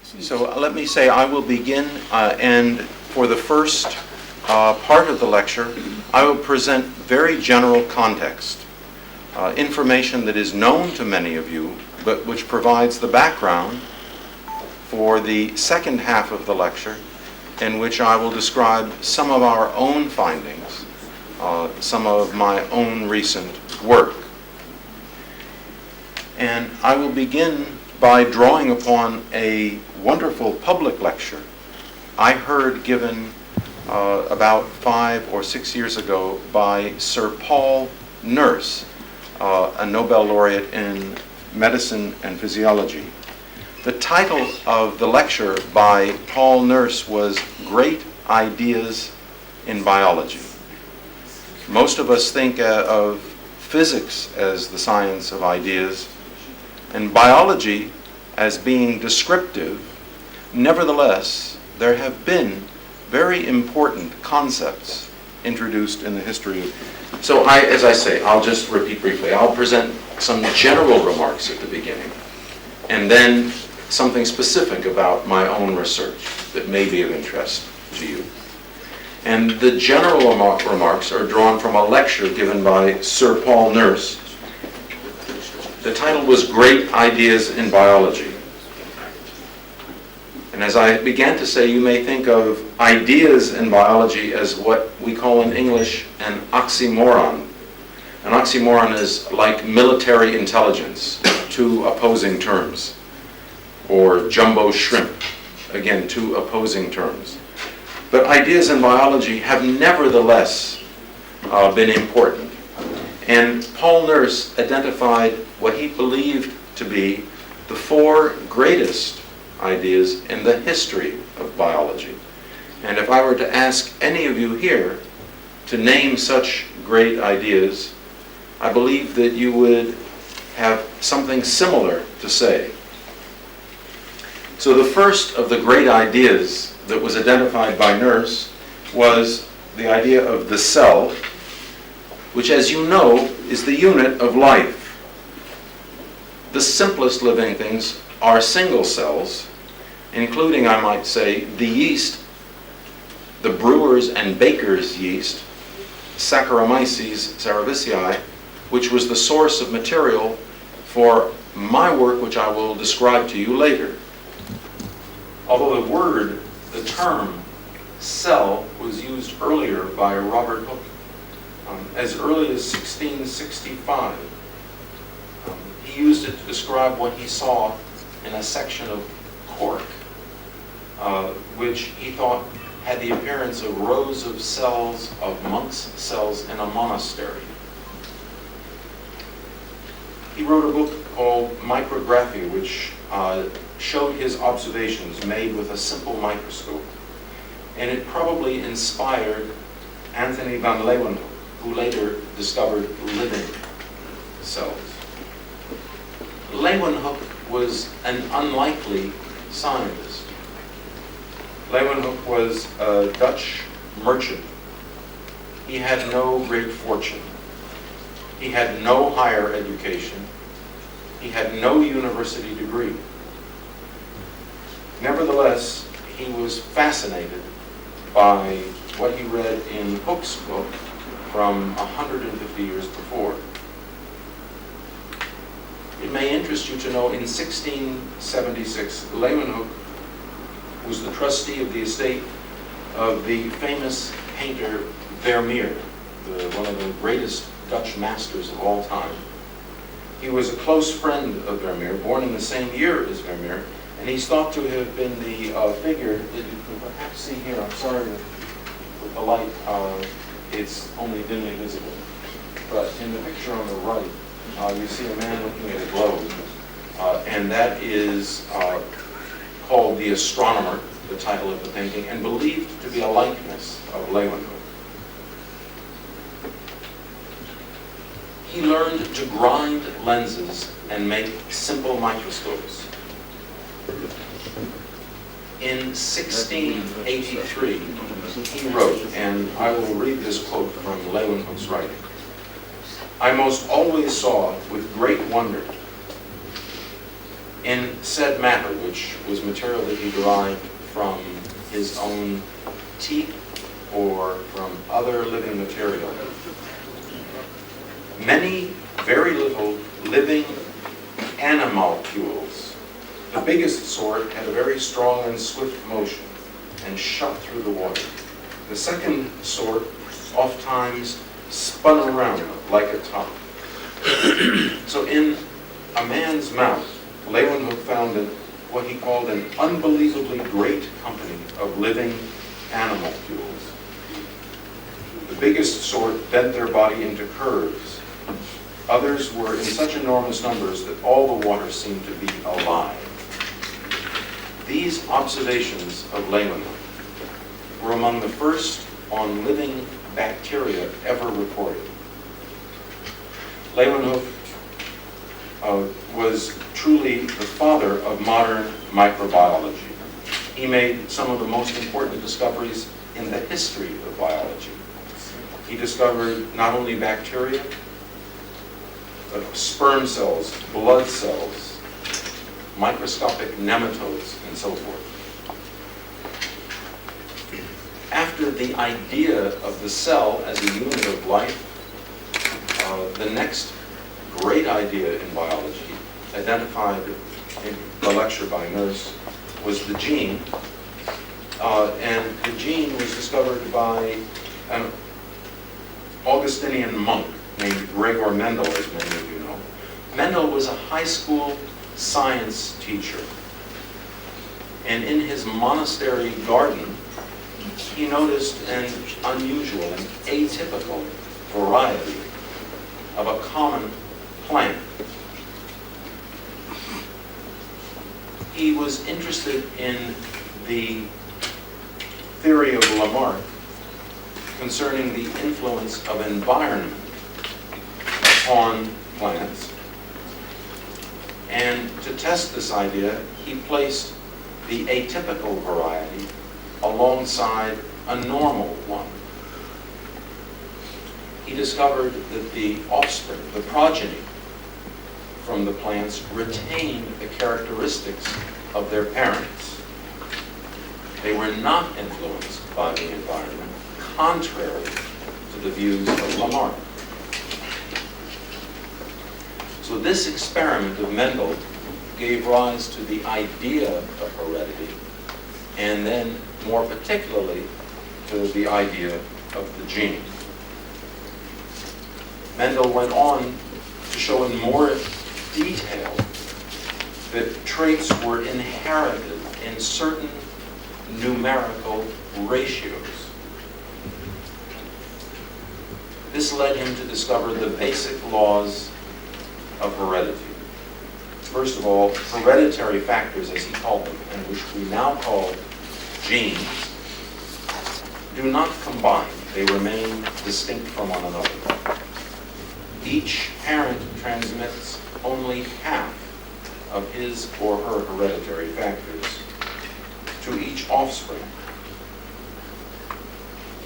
So let me say I will begin, and for the first part of the lecture, I will present very general context, information that is known to many of you, but which provides the background for the second half of the lecture, in which I will describe some of our own findings, some of my own recent work. And I will begin by drawing upon a wonderful public lecture I heard given about 5 or 6 years ago by Sir Paul Nurse, a Nobel laureate in medicine and physiology. The title of the lecture by Paul Nurse was Great Ideas in Biology. Most of us think of physics as the science of ideas, and biology as being descriptive. Nevertheless, there have been very important concepts introduced in the history. So as I say, I'll just repeat briefly. I'll present some general remarks at the beginning, and then something specific about my own research that may be of interest to you. And the general remarks are drawn from a lecture given by Sir Paul Nurse. The title was Great Ideas in Biology. And as I began to say, you may think of ideas in biology as what we call in English an oxymoron. An oxymoron is like military intelligence, two opposing terms, or jumbo shrimp, again, two opposing terms. But ideas in biology have nevertheless been important. And Paul Nurse identified what he believed to be the 4 greatest ideas in the history of biology. And if I were to ask any of you here to name such great ideas, I believe that you would have something similar to say. So the first of the great ideas that was identified by Nurse was the idea of the cell, which, as you know, is the unit of life. The simplest living things are single cells, including, I might say, the yeast, the brewer's and baker's yeast, Saccharomyces cerevisiae, which was the source of material for my work, which I will describe to you later. Although the term cell was used earlier by Robert Hooke, as early as 1665. He used it to describe what he saw in a section of cork, which he thought had the appearance of rows of cells, of monks' cells in a monastery. He wrote a book called Micrographia, which showed his observations made with a simple microscope. And it probably inspired Anthony van Leeuwenhoek, who later discovered living cells. Leeuwenhoek was an unlikely scientist. Leeuwenhoek was a Dutch merchant. He had no great fortune. He had no higher education. He had no university degree. Nevertheless, he was fascinated by what he read in Hooke's book from 150 years before. It may interest you to know in 1676, Leeuwenhoek was the trustee of the estate of the famous painter Vermeer, one of the greatest Dutch masters of all time. He was a close friend of Vermeer, born in the same year as Vermeer, and he's thought to have been the figure that you can perhaps see here. I'm sorry with the light, it's only dimly visible. But in the picture on the right, you see a man looking at a globe, and that is called The Astronomer, the title of the painting, and believed to be a likeness of Leeuwenhoek. He learned to grind lenses and make simple microscopes. In 1683, he wrote, and I will read this quote from Leeuwenhoek's writing, "I most always saw with great wonder in said matter, which was material that he derived from his own teeth or from other living material. Many very little living animalcules. The biggest sort had a very strong and swift motion and shot through the water. The second sort oftentimes spun around like a top. So in a man's mouth, Leeuwenhoek found what he called an unbelievably great company of living animalcules. The biggest sort bent their body into curves. Others were in such enormous numbers that all the water seemed to be alive. These observations of Leeuwenhoek were among the first on living bacteria ever recorded. Leeuwenhoek was truly the father of modern microbiology. He made some of the most important discoveries in the history of biology. He discovered not only bacteria, but sperm cells, blood cells, microscopic nematodes, and so forth. After the idea of the cell as a unit of life, the next great idea in biology, identified in the lecture by Nurse, was the gene. And the gene was discovered by an Augustinian monk named Gregor Mendel, as many of you know. Mendel was a high school science teacher. And in his monastery garden, he noticed an unusual and atypical variety of a common plant. He was interested in the theory of Lamarck concerning the influence of environment upon plants. And to test this idea, he placed the atypical variety alongside a normal one. He discovered that the offspring, the progeny from the plants, retained the characteristics of their parents. They were not influenced by the environment, contrary to the views of Lamarck. So this experiment of Mendel gave rise to the idea of heredity, and then more particularly to the idea of the gene. Mendel went on to show in more detail that traits were inherited in certain numerical ratios. This led him to discover the basic laws of heredity. First of all, hereditary factors, as he called them, and which we now call genes, do not combine. They remain distinct from one another. Each parent transmits only half of his or her hereditary factors to each offspring.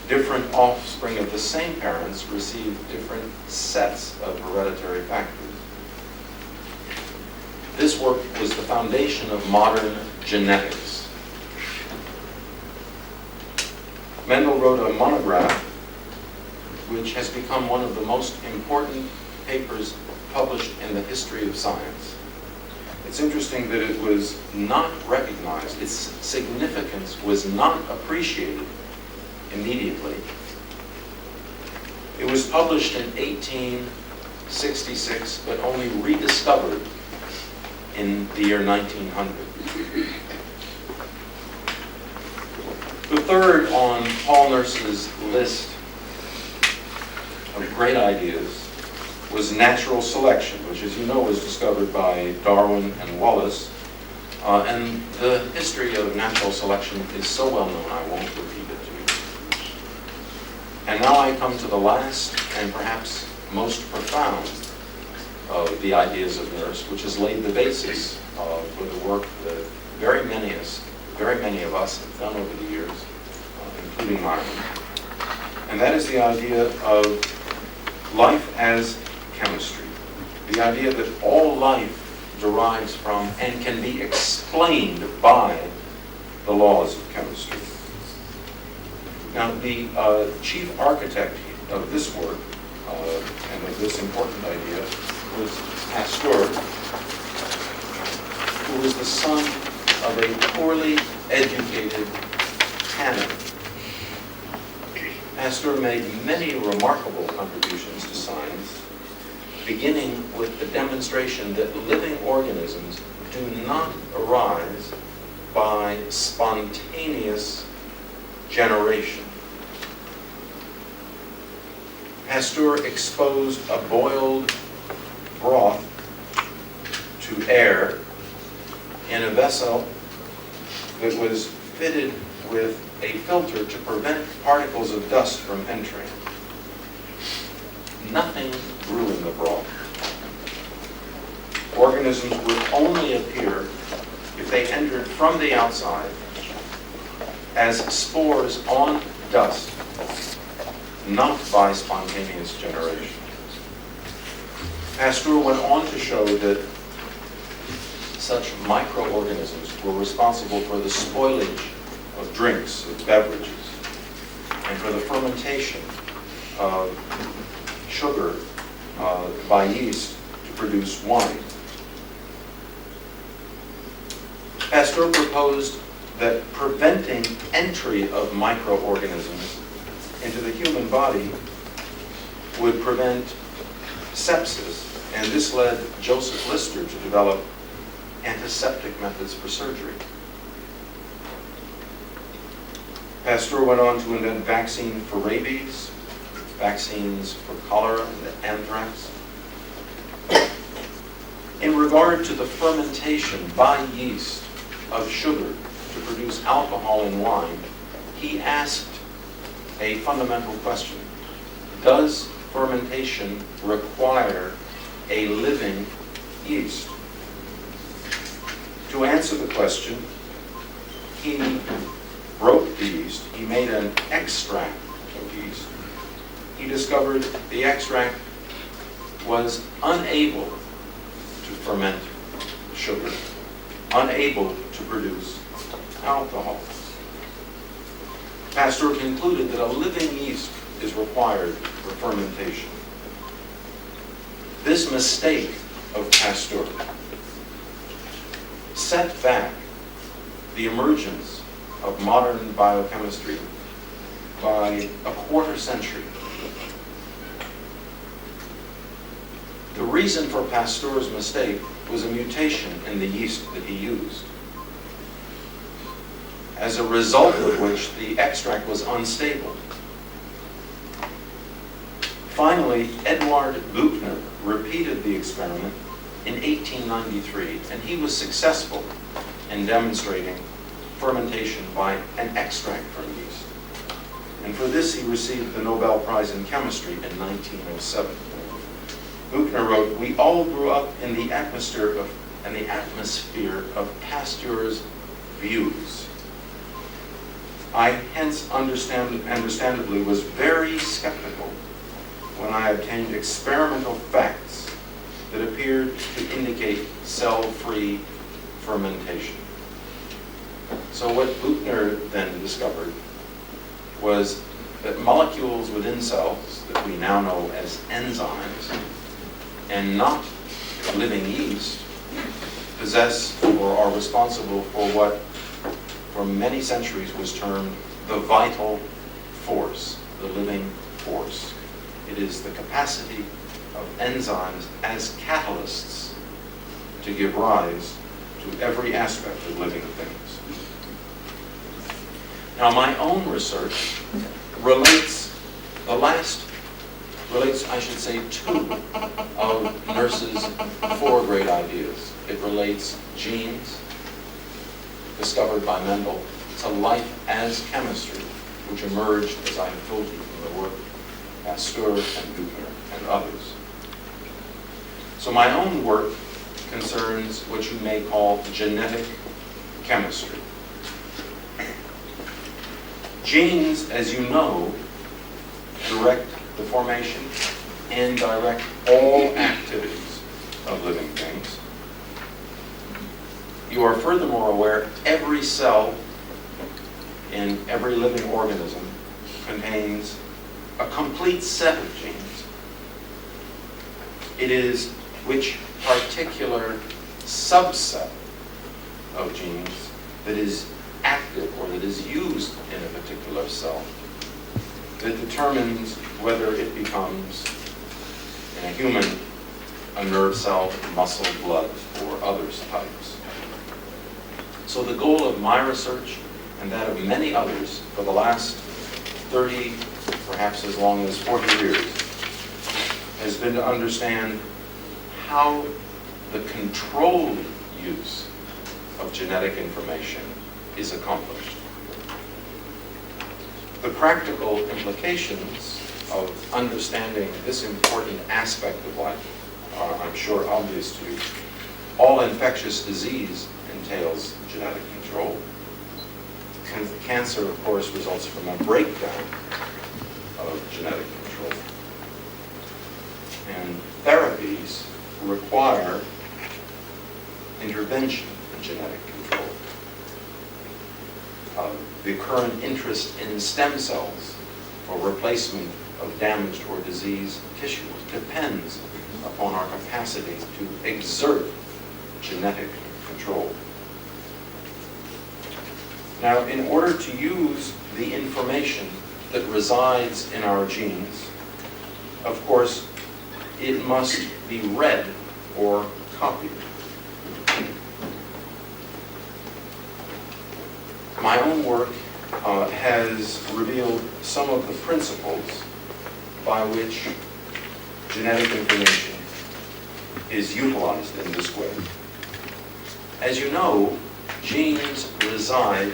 Different offspring of the same parents receive different sets of hereditary factors. This work was the foundation of modern genetics. Mendel wrote a monograph which has become one of the most important papers published in the history of science. It's interesting that it was not recognized, its significance was not appreciated immediately. It was published in 1866, but only rediscovered in the year 1900. The third on Paul Nurse's list of great ideas was natural selection, which, as you know, was discovered by Darwin and Wallace. And the history of natural selection is so well known, I won't repeat it to you. And now I come to the last and perhaps most profound of the ideas of Nurse, which has laid the basis for the work that very many of us have done over the years, including mine. And that is the idea of life as chemistry. The idea that all life derives from and can be explained by the laws of chemistry. Now, the chief architect of this work and of this important idea was Pasteur, who was the son of a poorly educated tanner. Pasteur made many remarkable contributions to science, beginning with the demonstration that living organisms do not arise by spontaneous generation. Pasteur exposed a boiled broth to air in a vessel that was fitted with a filter to prevent particles of dust from entering. Nothing grew in the broth. Organisms would only appear if they entered from the outside as spores on dust, not by spontaneous generation. Pasteur went on to show that such microorganisms were responsible for the spoilage of drinks, of beverages, and for the fermentation of sugar by yeast to produce wine. Pasteur proposed that preventing entry of microorganisms into the human body would prevent sepsis, and this led Joseph Lister to develop antiseptic methods for surgery. Pasteur went on to invent vaccine for rabies, vaccines for cholera and anthrax. In regard to the fermentation by yeast of sugar to produce alcohol in wine, he asked a fundamental question: does fermentation require a living yeast? To answer the question, he broke the yeast. He made an extract of yeast. He discovered the extract was unable to ferment sugar, unable to produce alcohol. Pasteur concluded that a living yeast is required for fermentation. This mistake of Pasteur set back the emergence of modern biochemistry by a quarter century. The reason for Pasteur's mistake was a mutation in the yeast that he used, as a result of which the extract was unstable. Finally, Eduard Buchner repeated the experiment in 1893, and he was successful in demonstrating fermentation by an extract from yeast. And for this he received the Nobel Prize in Chemistry in 1907. Buchner wrote, "We all grew up in the atmosphere of Pasteur's views. I hence understandably was very skeptical when I obtained experimental facts that appeared to indicate cell-free fermentation." So what Buchner then discovered was that molecules within cells that we now know as enzymes, and not living yeast, possess or are responsible for what for many centuries was termed the vital force, the living force. It is the capacity of enzymes as catalysts to give rise to every aspect of living things. Now, my own research relates, I should say, two of Nurse's four great ideas. It relates genes, discovered by Mendel, to life as chemistry, which emerged, as I have told you, from the work of Pasteur and Buchner and others. So my own work concerns what you may call genetic chemistry. Genes, as you know, direct the formation and direct all activities of living things. You are furthermore aware every cell in every living organism contains a complete set of genes. It is which particular subset of genes that is active or that is used in a particular cell that determines whether it becomes, in a human, a nerve cell, muscle, blood, or other types. So the goal of my research and that of many others for the last 30, perhaps as long as 40 years, has been to understand how the controlled use of genetic information is accomplished. The practical implications of understanding this important aspect of life are, I'm sure, obvious to you. All infectious disease entails genetic control. Cancer, of course, results from a breakdown of genetic control. And therapies require intervention in genetic control. The current interest in stem cells for replacement of damaged or diseased tissues depends upon our capacity to exert genetic control. Now, in order to use the information that resides in our genes, of course, it must be read or copied. My own work has revealed some of the principles by which genetic information is utilized in this way. As you know, genes reside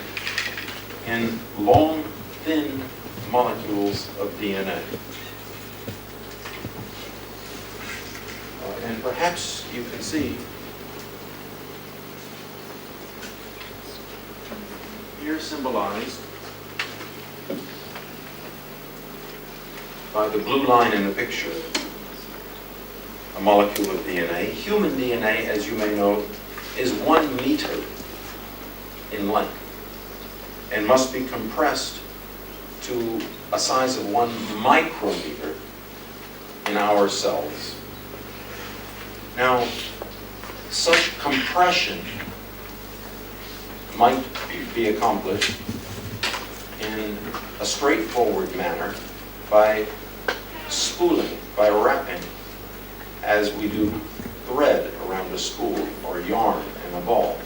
in long, thin molecules of DNA. And perhaps you can see here symbolized by the blue line in the picture, a molecule of DNA. Human DNA, as you may know, is 1 meter in length and must be compressed to a size of 1 micrometer in our cells. Now, such compression might be accomplished in a straightforward manner by spooling, by wrapping, as we do thread around a spool or yarn in a ball.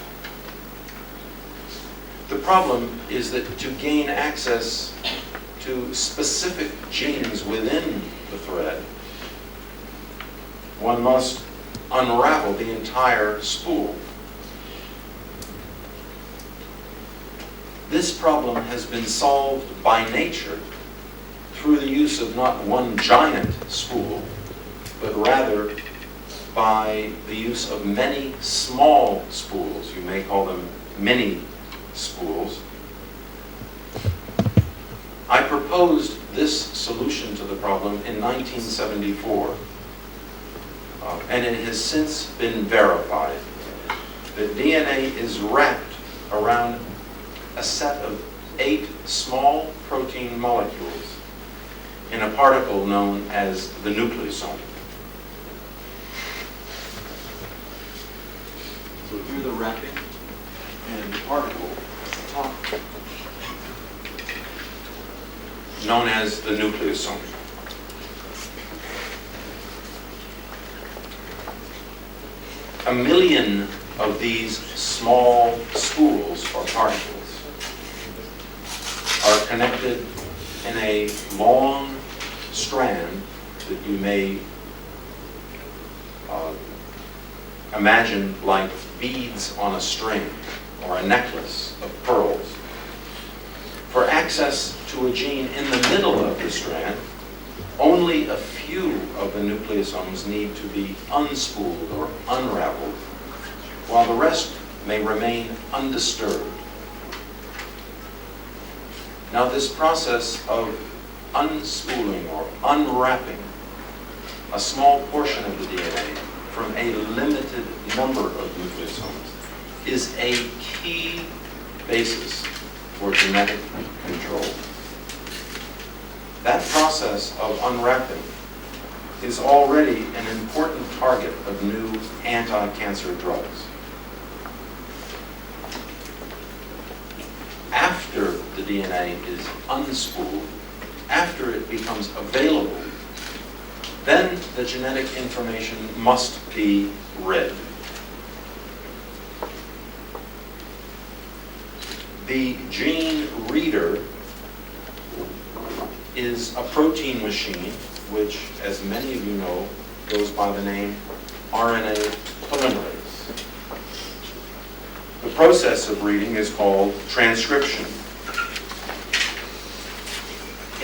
The problem is that to gain access to specific genes within the thread, one must unravel the entire spool. This problem has been solved by nature through the use of not one giant spool, but rather by the use of many small spools. You may call them mini spools. I proposed this solution to the problem in 1974, and it has since been verified that DNA is wrapped around a set of 8 small protein molecules in a particle known as the nucleosome. So through the wrapping and the particle at the top, known as the nucleosome. A million of these small spools or particles are connected in a long strand that you may imagine like beads on a string or a necklace of pearls. For access to a gene in the middle of the strand, only a few of the nucleosomes need to be unspooled or unraveled, while the rest may remain undisturbed. Now, this process of unspooling or unwrapping a small portion of the DNA from a limited number of nucleosomes is a key basis for genetic control. That process of unwrapping is already an important target of new anti-cancer drugs. After the DNA is unspooled, after it becomes available, then the genetic information must be read. The gene reader is a protein machine, which, as many of you know, goes by the name RNA polymerase. The process of reading is called transcription.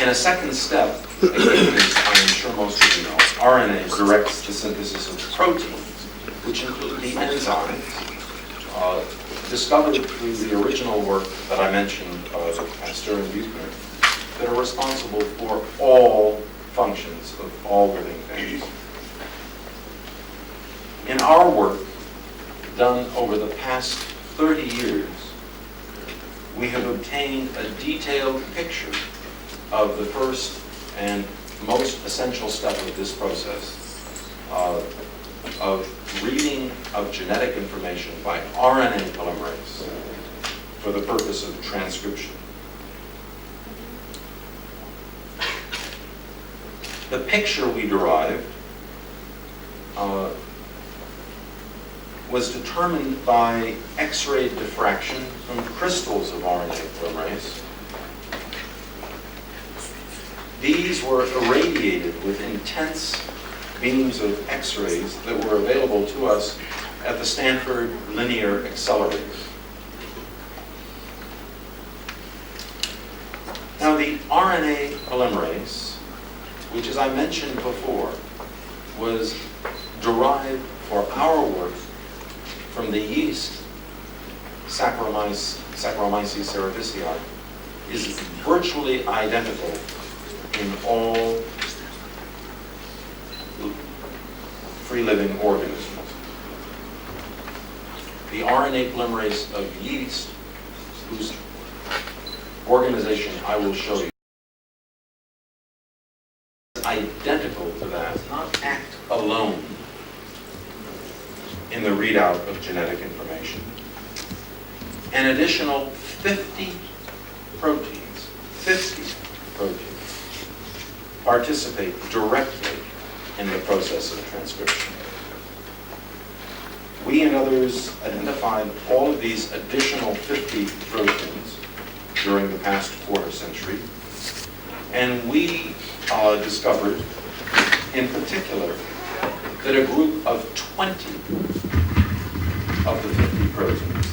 In a second step, again, as I am sure most of you know, RNA directs the synthesis of proteins, which include the enzymes discovered through the original work that I mentioned of Pasteur and Buchner, that are responsible for all functions of all living things. In our work, done over the past 30 years, we have obtained a detailed picture of the first and most essential step of this process, of reading of genetic information by RNA polymerase for the purpose of transcription. The picture we derived was determined by X-ray diffraction from crystals of RNA polymerase. These were irradiated with intense beams of X-rays that were available to us at the Stanford Linear Accelerator. Now, the RNA polymerase, which, as I mentioned before, was derived for our work from the yeast Saccharomyces cerevisiae, is virtually identical in all free-living organisms. The RNA polymerase of yeast, whose organization I will show you, is identical to that, does not act alone in the readout of genetic information. An additional 50 proteins participate directly in the process of transcription. We and others identified all of these additional 50 proteins during the past quarter century, and we discovered, in particular, that a group of 20 of the 50 proteins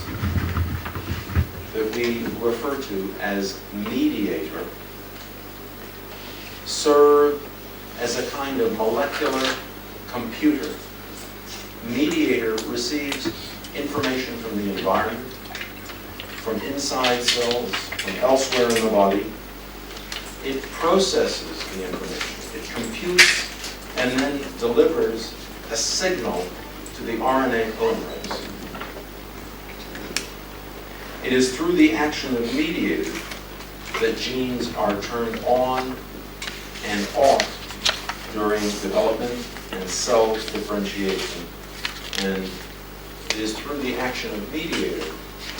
that we refer to as mediator serve as a kind of molecular computer. Mediator receives information from the environment, from inside cells, from elsewhere in the body. It processes the information. It computes and then delivers a signal to the RNA polymerase. It is through the action of mediators that genes are turned on and off during development and cell differentiation. And it is through the action of mediator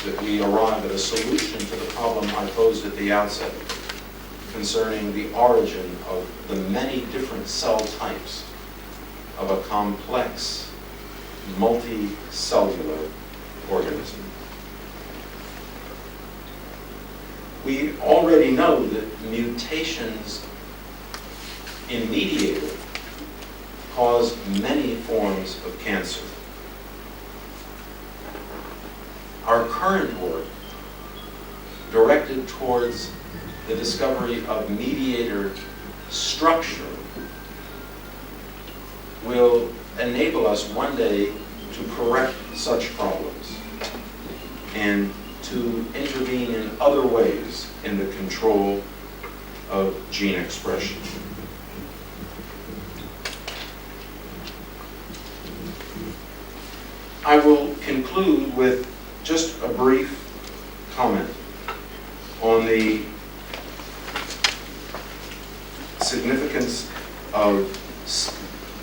that we arrive at a solution to the problem I posed at the outset concerning the origin of the many different cell types of a complex, multicellular organism. We already know that mutations in mediator cause many forms of cancer. Our current work, directed towards the discovery of mediator structure, will enable us one day to correct such problems and to intervene in other ways in the control of gene expression. I will conclude with just a brief comment on the significance of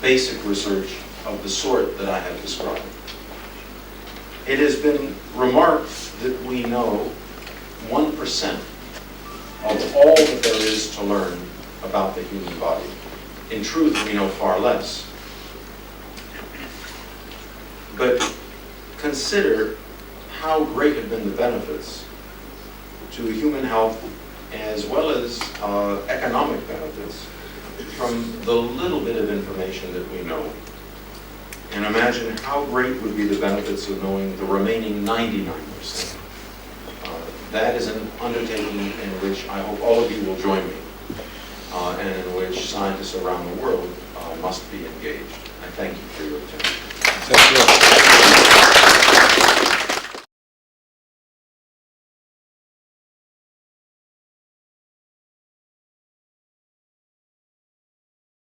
basic research of the sort that I have described. It has been remarked that we know 1% of all that there is to learn about the human body. In truth, we know far less. But consider how great have been the benefits to human health as well as economic benefits from the little bit of information that we know. And imagine how great would be the benefits of knowing the remaining 99%. That is an undertaking in which I hope all of you will join me, and in which scientists around the world must be engaged. I thank you for your attention. Thank you.